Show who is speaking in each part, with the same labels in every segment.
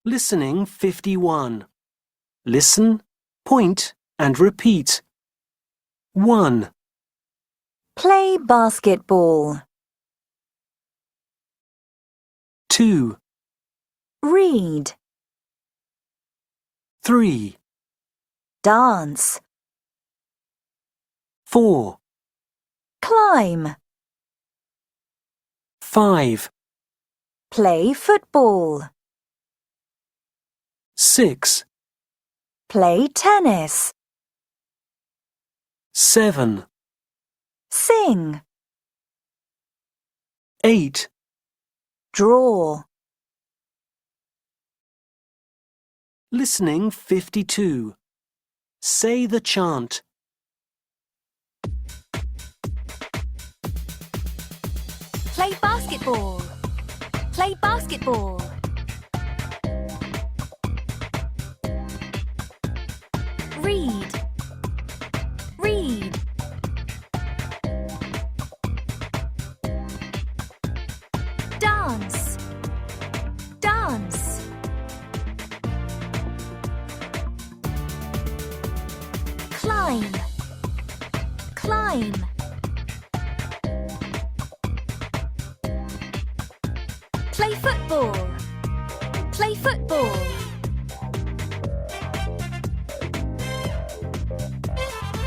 Speaker 1: Listening 51. Listen, point, and repeat. 1,
Speaker 2: Play basketball.
Speaker 1: 2,
Speaker 2: Read.
Speaker 1: 3,
Speaker 2: Dance.
Speaker 1: 4,
Speaker 2: Climb.
Speaker 1: 5,
Speaker 2: Play football.
Speaker 1: 6,
Speaker 2: Play tennis.
Speaker 1: 7,
Speaker 2: Sing.
Speaker 1: 8,
Speaker 2: Draw.
Speaker 1: Listening 52. Say the chant.
Speaker 3: Play basketball. Play basketball. Read. Read. Dance. Dance. Climb. Climb. Play football. Play football.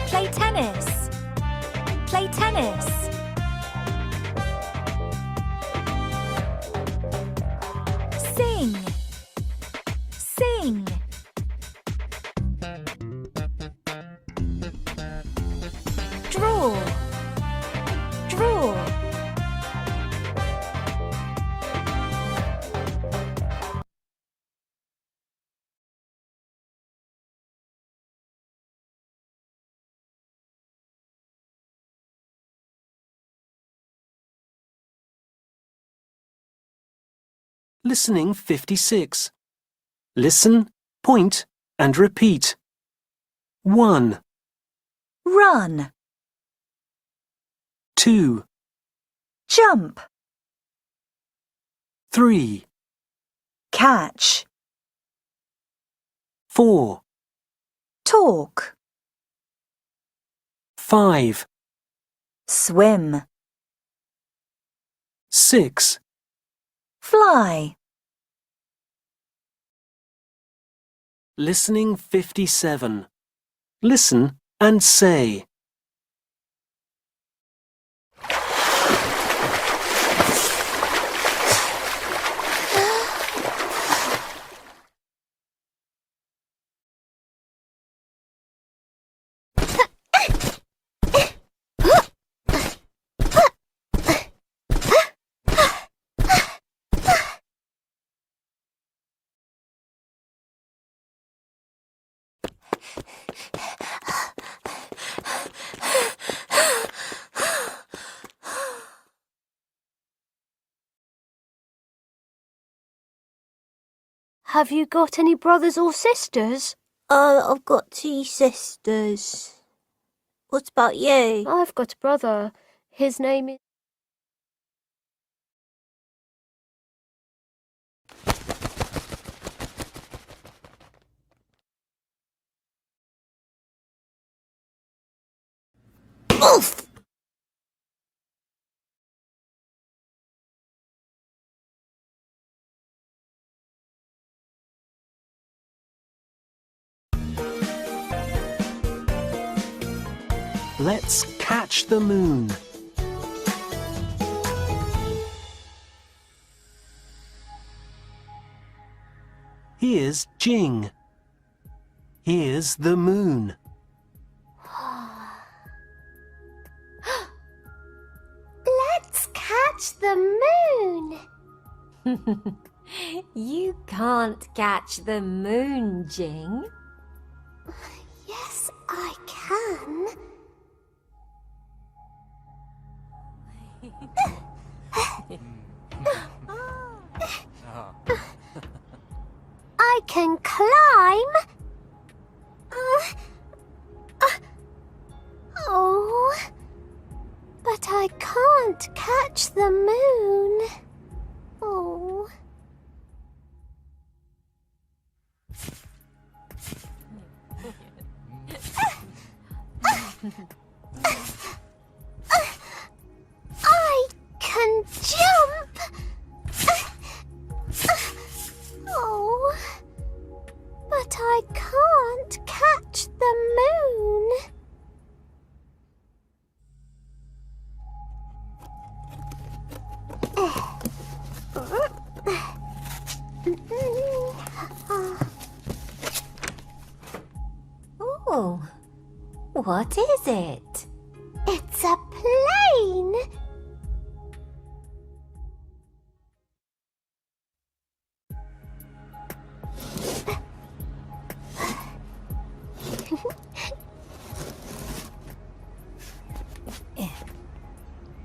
Speaker 3: Play tennis. Play tennis. Sing. Sing. Draw. Draw.
Speaker 1: Listening 56. Listen, point, and repeat. 1,
Speaker 2: Run.
Speaker 1: 2,
Speaker 2: Jump.
Speaker 1: 3,
Speaker 2: Catch.
Speaker 1: 4,
Speaker 2: Talk.
Speaker 1: 5,
Speaker 2: Swim.
Speaker 1: 6,
Speaker 2: Fly.
Speaker 1: Listening 57. Listen and say.
Speaker 4: Have you got any brothers or sisters?
Speaker 5: I've got 2 sisters. What about you?
Speaker 4: I've got a brother. His name is...
Speaker 5: Oof!
Speaker 1: Let's catch the moon. Here's Jing. Here's the moon.
Speaker 3: Let's catch the moon.
Speaker 6: You can't catch the moon, Jing.
Speaker 3: Yes, I can. I can climb. Oh, but I can't catch the moon. Oh. I can jump. Oh, but I can't catch the moon.
Speaker 6: Oh, what is it?
Speaker 3: It's a plane.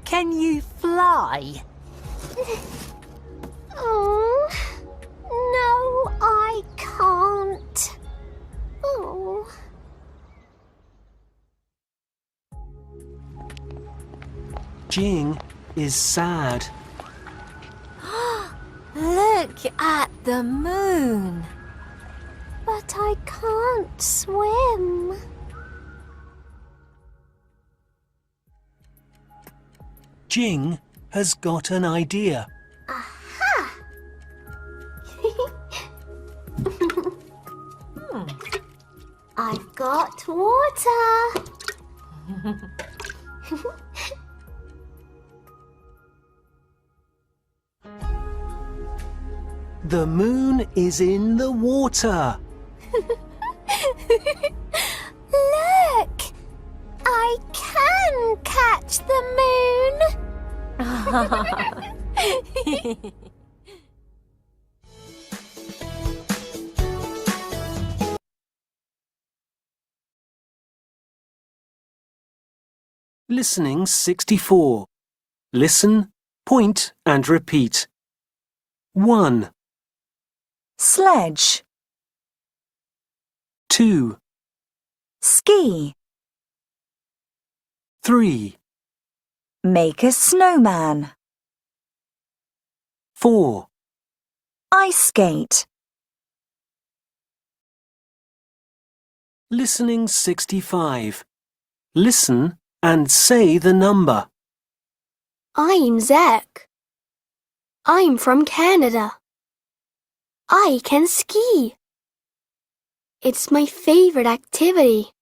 Speaker 2: Can you fly?
Speaker 3: Oh, no, I can't. Oh.
Speaker 1: Jing is sad.
Speaker 6: Look at the moon.
Speaker 3: But I can't swim.
Speaker 1: Jing has got an idea.
Speaker 3: I've got water.
Speaker 1: The moon is in the water.
Speaker 3: Look! I can catch the moon.
Speaker 1: Listening 64. Listen, point and repeat. 1,
Speaker 2: Sledge.
Speaker 1: 2,
Speaker 2: Ski.
Speaker 1: 3,
Speaker 2: Make a snowman.
Speaker 1: 4,
Speaker 2: Ice skate.
Speaker 1: Listening 65. Listen and say the number.
Speaker 4: I'm Zach. I'm from Canada. I can ski. It's my favorite activity.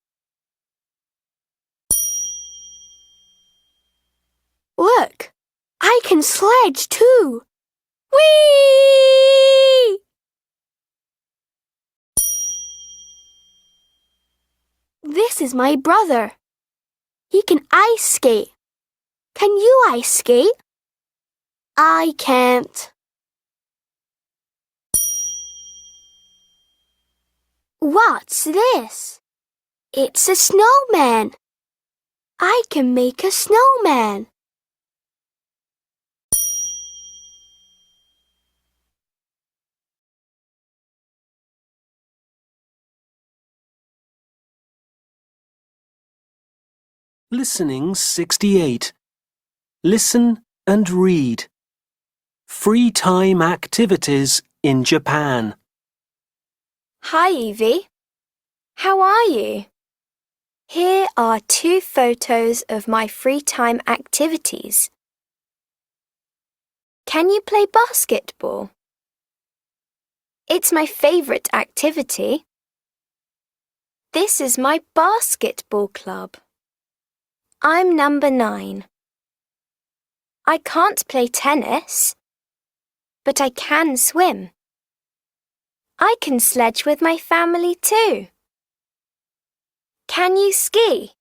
Speaker 4: Look, I can sledge too. Whee! This is my brother. He can ice skate. Can you ice skate? I can't. What's this? It's a snowman. I can make a snowman.
Speaker 1: Listening 68. Listen and read. Free time activities in Japan.
Speaker 4: Hi, Evie. How are you? Here are 2 photos of my free time activities. Can you play basketball? It's my favorite activity. This is my basketball club. I'm number 9. I can't play tennis, but I can swim. I can sledge with my family too. Can you ski?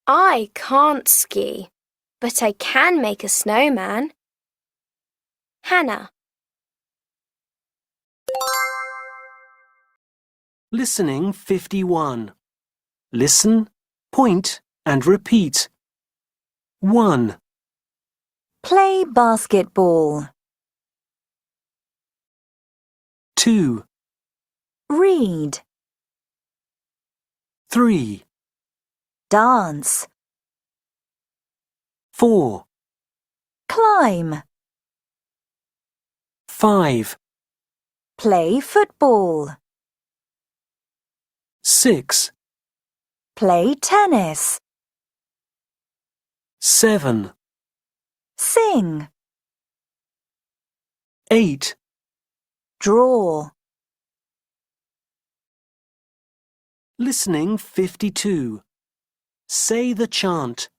Speaker 4: I can't ski, but I can make a snowman. Hannah.
Speaker 1: Listening 51. Listen, point and repeat. 1,
Speaker 2: Play basketball.
Speaker 1: 2,
Speaker 2: Read.
Speaker 1: 3,
Speaker 2: Dance.
Speaker 1: 4,
Speaker 2: Climb.
Speaker 1: 5,
Speaker 2: Play football.
Speaker 1: 6,
Speaker 2: Play tennis.
Speaker 1: 7,
Speaker 2: Sing.
Speaker 1: 8,
Speaker 2: Draw.
Speaker 1: Listening 52. Say the chant.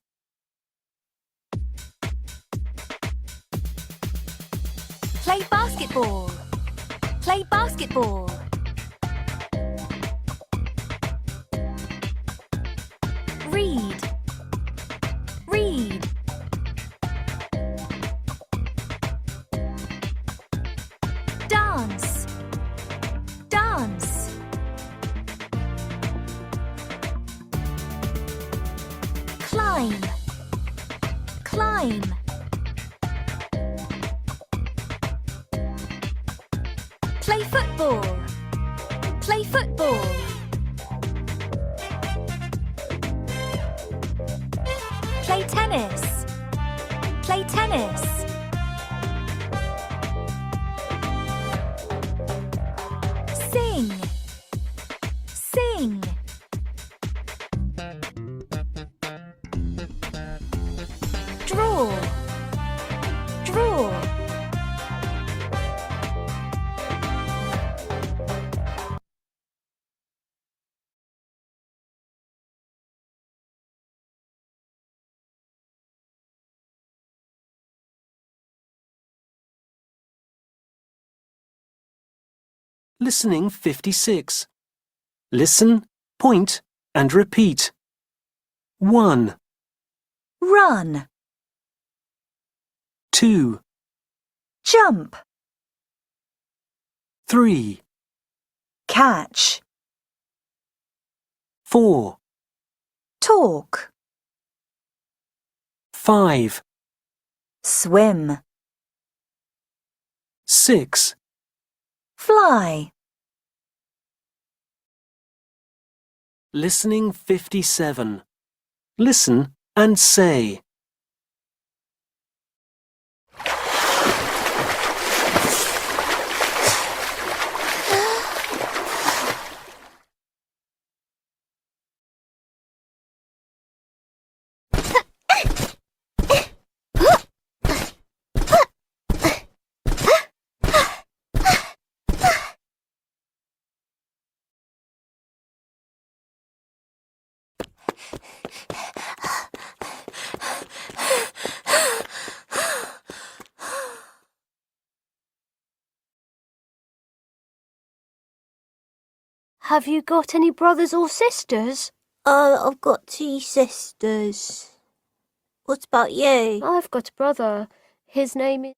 Speaker 6: Play basketball. Play basketball. Read. Read. Dance. Dance. Climb. Climb. Play football. Play football. Play tennis. Play tennis. Sing. Sing. Draw. Draw.
Speaker 1: Listening 56. Listen, point, and repeat. 1,
Speaker 2: Run.
Speaker 1: 2,
Speaker 2: Jump.
Speaker 1: 3,
Speaker 2: Catch.
Speaker 1: 4,
Speaker 2: Talk.
Speaker 1: 5,
Speaker 2: Swim.
Speaker 1: 6,
Speaker 2: Fly.
Speaker 1: Listening 57. Listen and say.
Speaker 3: Have you got any brothers or sisters?
Speaker 5: I've got 2 sisters. What about you?
Speaker 3: I've got a brother. His name is...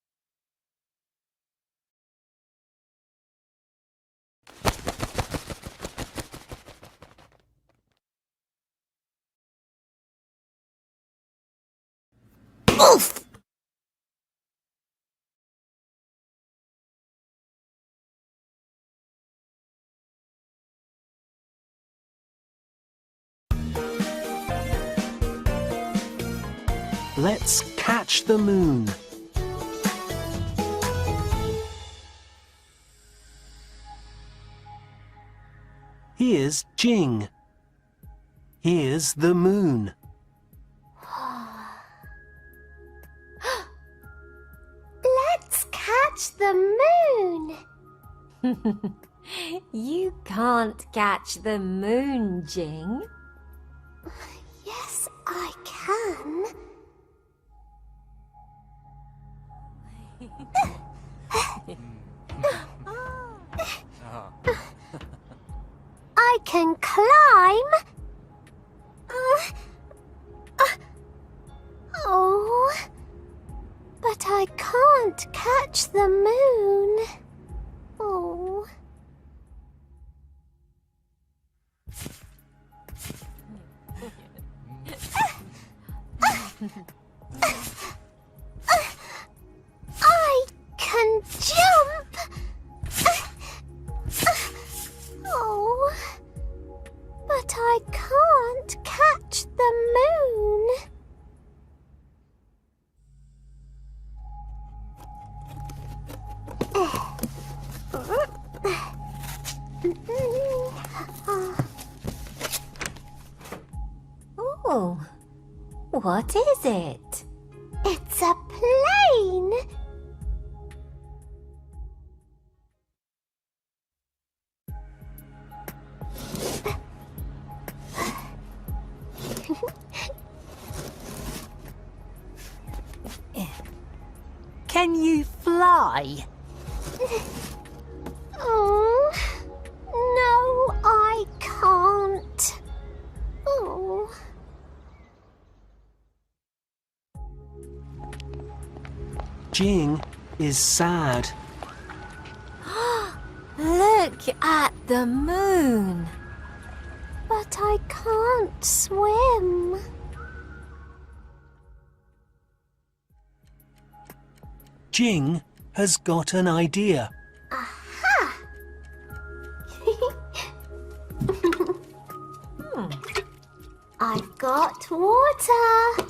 Speaker 5: Oof!
Speaker 1: Let's catch the moon. Here's Jing. Here's the moon.
Speaker 3: Let's catch the moon.
Speaker 6: You can't catch the moon, Jing.
Speaker 3: Yes, I can. I can climb. Oh, but I can't catch the moon. Oh. I can jump. Oh, but I can't catch the moon.
Speaker 6: What is it?
Speaker 3: It's a plane.
Speaker 2: Can you fly?
Speaker 3: Oh, no, I can't. Oh.
Speaker 1: Jing is sad.
Speaker 6: Look at the moon.
Speaker 3: But I can't swim.
Speaker 1: Jing has got an idea.
Speaker 3: I've got water.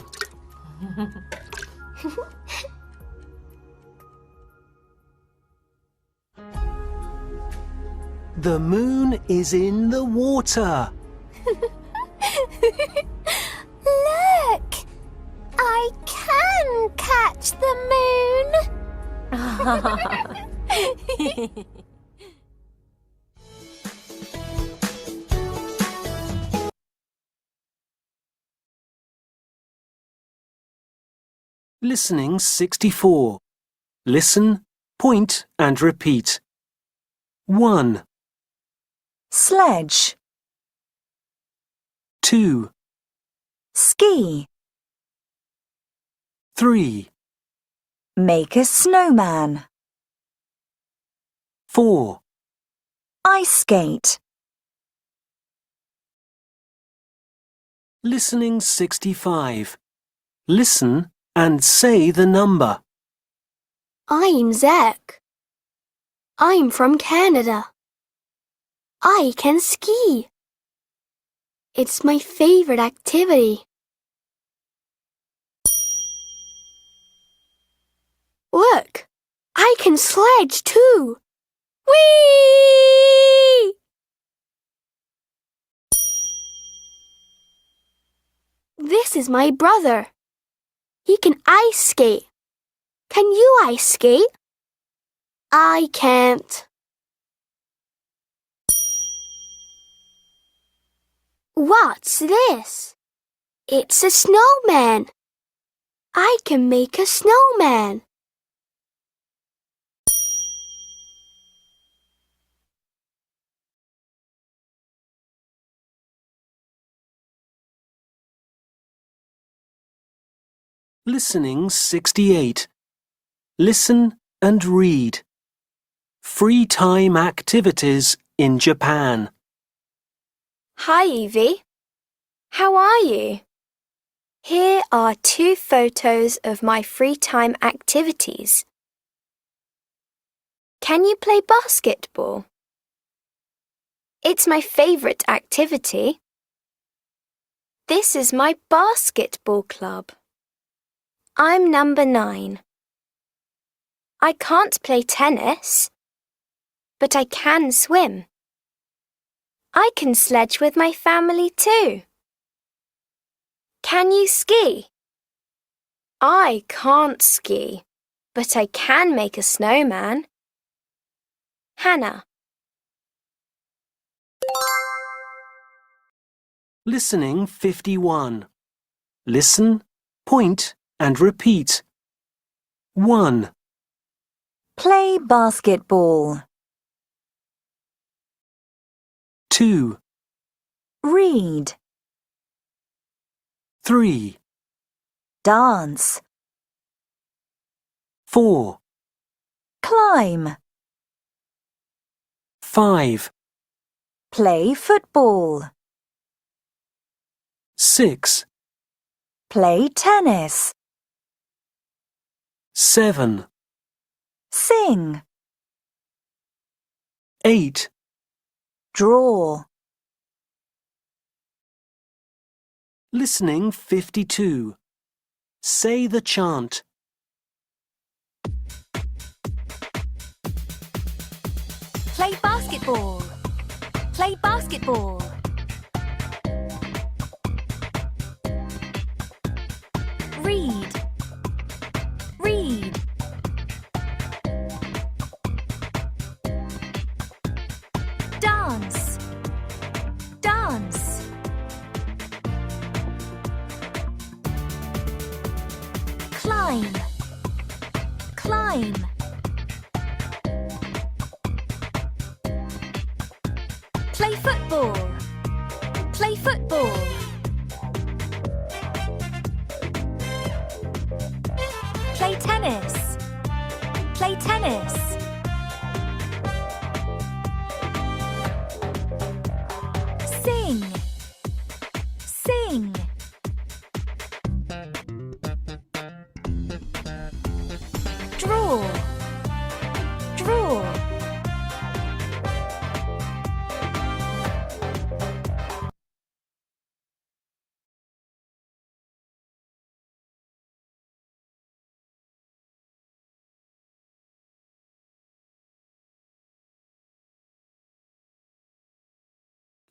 Speaker 1: The moon is in the water.
Speaker 3: Look! I can catch the moon.
Speaker 1: Listening 64. Listen, point and repeat. 1,
Speaker 2: Sledge.
Speaker 1: 2,
Speaker 2: Ski.
Speaker 1: 3,
Speaker 2: Make a snowman.
Speaker 1: 4,
Speaker 2: Ice skate.
Speaker 1: Listening 65. Listen and say the number.
Speaker 4: I'm Zach. I'm from Canada. I can ski. It's my favorite activity. Look, I can sledge too. Whee! This is my brother. He can ice skate. Can you ice skate? I can't. What's this? It's a snowman. I can make a snowman.
Speaker 1: Listening 68. Listen and read. Free time activities in Japan.
Speaker 4: Hi, Evie. How are you? Here are 2 photos of my free time activities. Can you play basketball? It's my favorite activity. This is my basketball club. I'm number 9. I can't play tennis, but I can swim. I can sledge with my family too. Can you ski? I can't ski, but I can make a snowman. Hannah.
Speaker 1: Listening 51. Listen, point and repeat. 1,
Speaker 2: Play basketball.
Speaker 1: 2,
Speaker 2: Read.
Speaker 1: 3,
Speaker 2: Dance.
Speaker 1: 4,
Speaker 2: Climb.
Speaker 1: 5,
Speaker 2: Play football.
Speaker 1: 6,
Speaker 2: Play tennis.
Speaker 1: 7,
Speaker 2: Sing.
Speaker 1: 8,
Speaker 2: Draw.
Speaker 1: Listening 52. Say the chant.
Speaker 6: Play basketball. Play basketball. Dance. Dance. Climb. Climb. Play football. Play football. Play tennis. Play tennis. Sing. Sing. Draw. Draw.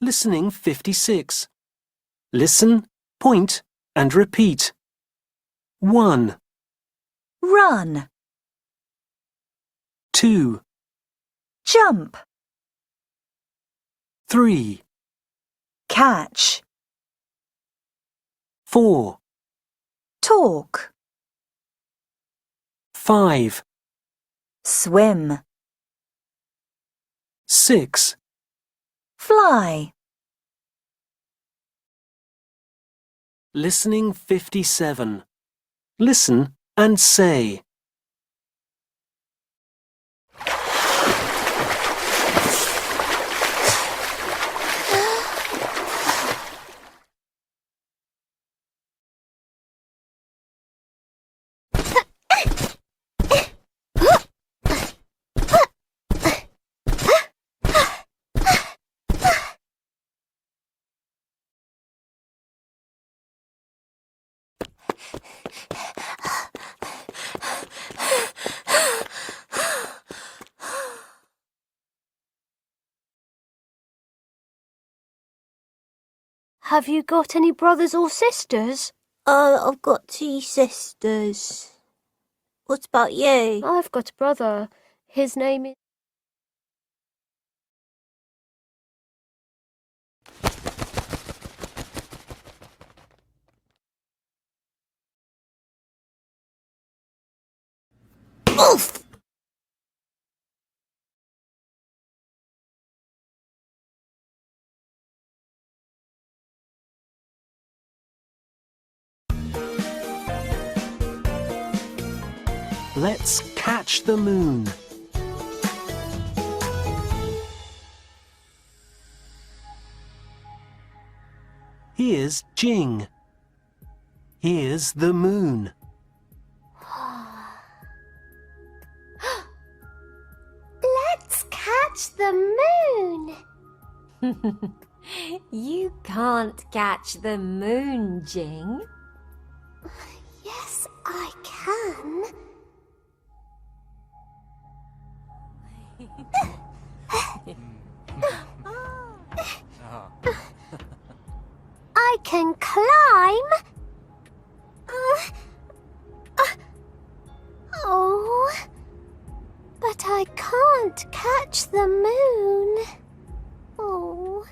Speaker 1: Listening 56. Listen, point, and repeat. 1,
Speaker 2: Run.
Speaker 1: 2,
Speaker 2: Jump.
Speaker 1: 3,
Speaker 2: Catch.
Speaker 1: 4,
Speaker 2: Talk.
Speaker 1: 5,
Speaker 2: Swim.
Speaker 1: 6,
Speaker 2: Fly.
Speaker 1: Listening 57. Listen and say.
Speaker 3: Have you got any brothers or sisters?
Speaker 5: I've got 2 sisters. What about you?
Speaker 3: I've got a brother. His name is...
Speaker 5: Oof!
Speaker 1: Let's catch the moon. Here's Jing. Here's the moon.
Speaker 3: Let's catch the moon!
Speaker 6: You can't catch the moon, Jing.
Speaker 3: Yes, I can. I can climb. Oh, but I can't catch the moon. Oh.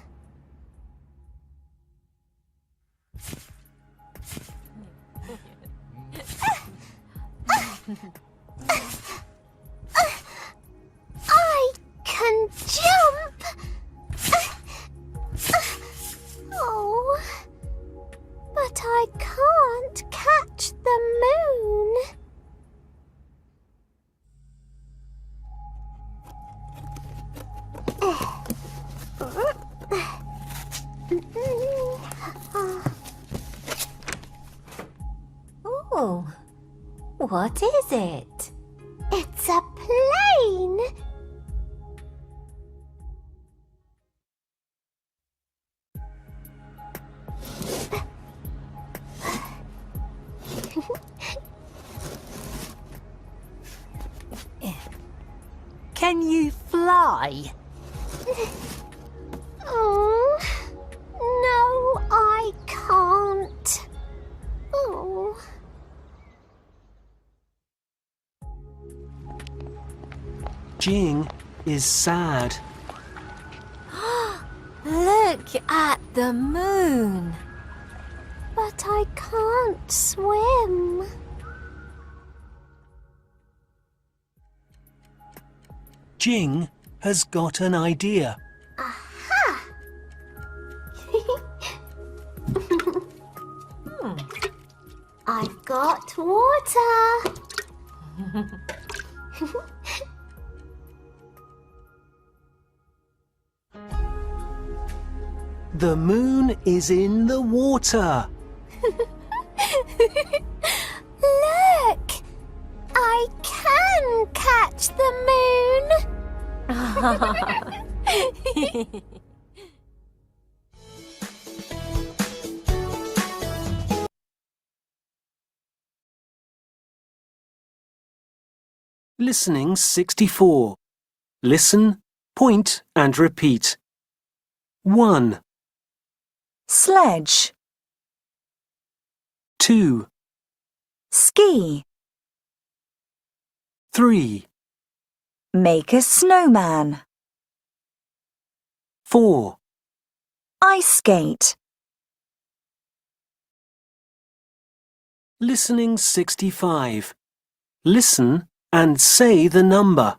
Speaker 3: I can jump. Oh, but I can't catch the moon.
Speaker 6: Oh, what is it?
Speaker 3: It's a plane.
Speaker 2: Can you fly?
Speaker 3: Oh, no, I can't. Oh.
Speaker 1: Jing is sad.
Speaker 6: Look at the moon.
Speaker 3: But I can't swim.
Speaker 1: Jing has got an idea.
Speaker 3: I've got water.
Speaker 1: The moon is in the water.
Speaker 3: Look! I can catch the moon.
Speaker 1: Listening 64. Listen, point and repeat. 1,
Speaker 2: Sledge.
Speaker 1: 2,
Speaker 2: Ski.
Speaker 1: 3,
Speaker 2: Make a snowman.
Speaker 1: 4,
Speaker 2: Ice skate.
Speaker 1: Listening 65. Listen and say the number.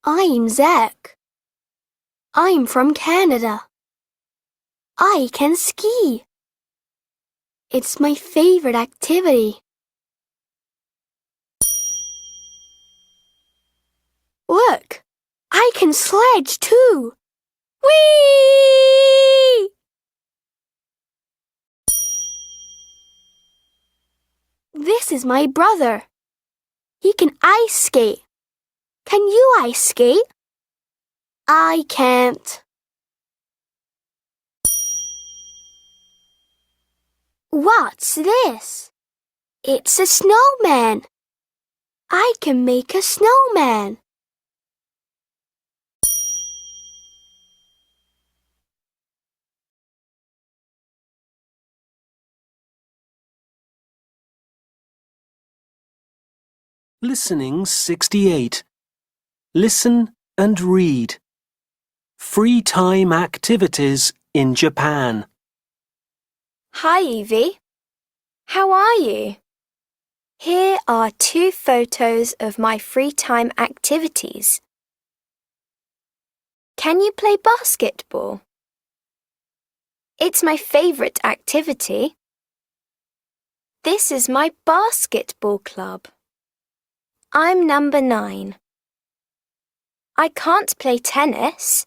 Speaker 3: I'm Zach. I'm from Canada. I can ski. It's my favorite activity. Look, I can sledge too. Whee! This is my brother. He can ice skate. Can you ice skate? I can't. What's this? It's a snowman. I can make a snowman.
Speaker 1: Listening 68. Listen and read. Free time activities in Japan.
Speaker 4: Hi, Evie. How are you? Here are 2 photos of my free time activities. Can you play basketball? It's my favorite activity. This is my basketball club. I'm number 9. I can't play tennis,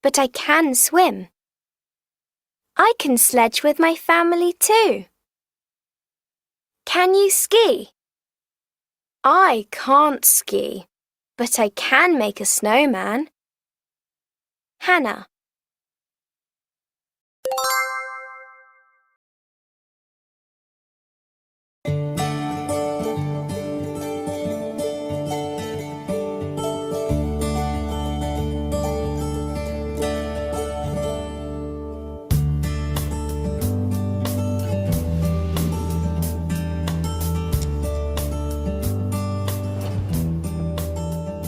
Speaker 4: but I can swim. I can sledge with my family too. Can you ski? I can't ski, but I can make a snowman. Hannah.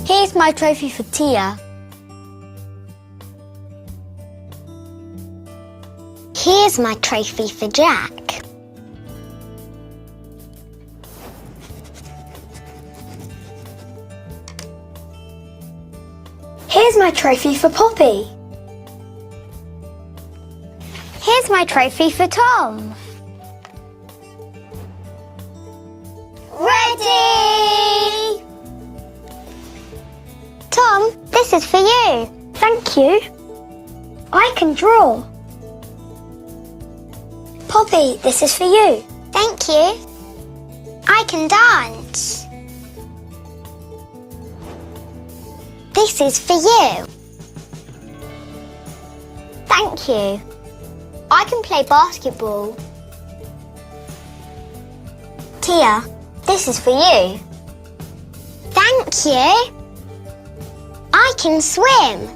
Speaker 3: Here's my trophy for Tia. Here's my trophy for Jack. Here's my trophy for Poppy. Here's my trophy for Tom. Ready! Tom, this is for you. Thank you. I can draw. Poppy, this is for you. Thank you. I can dance. This is for you. Thank you. I can play basketball. Tia, this is for you. Thank you. I can swim.